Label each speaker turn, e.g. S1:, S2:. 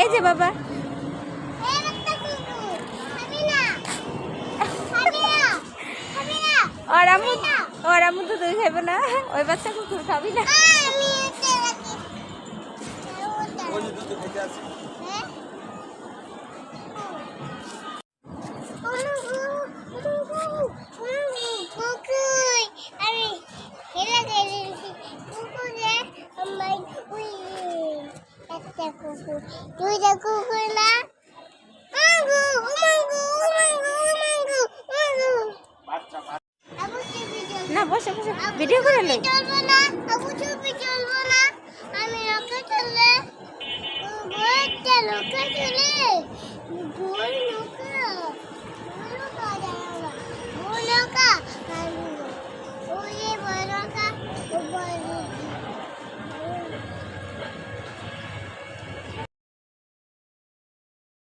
S1: এই যে বাবা और আমু তো তুই খাইবে না ওই বাচ্চা কুকুর খাবি না
S2: দুইটা কুকুর না
S1: না বসে বসে ভিডিও করে লই
S2: চলবো না আমি রকে চললে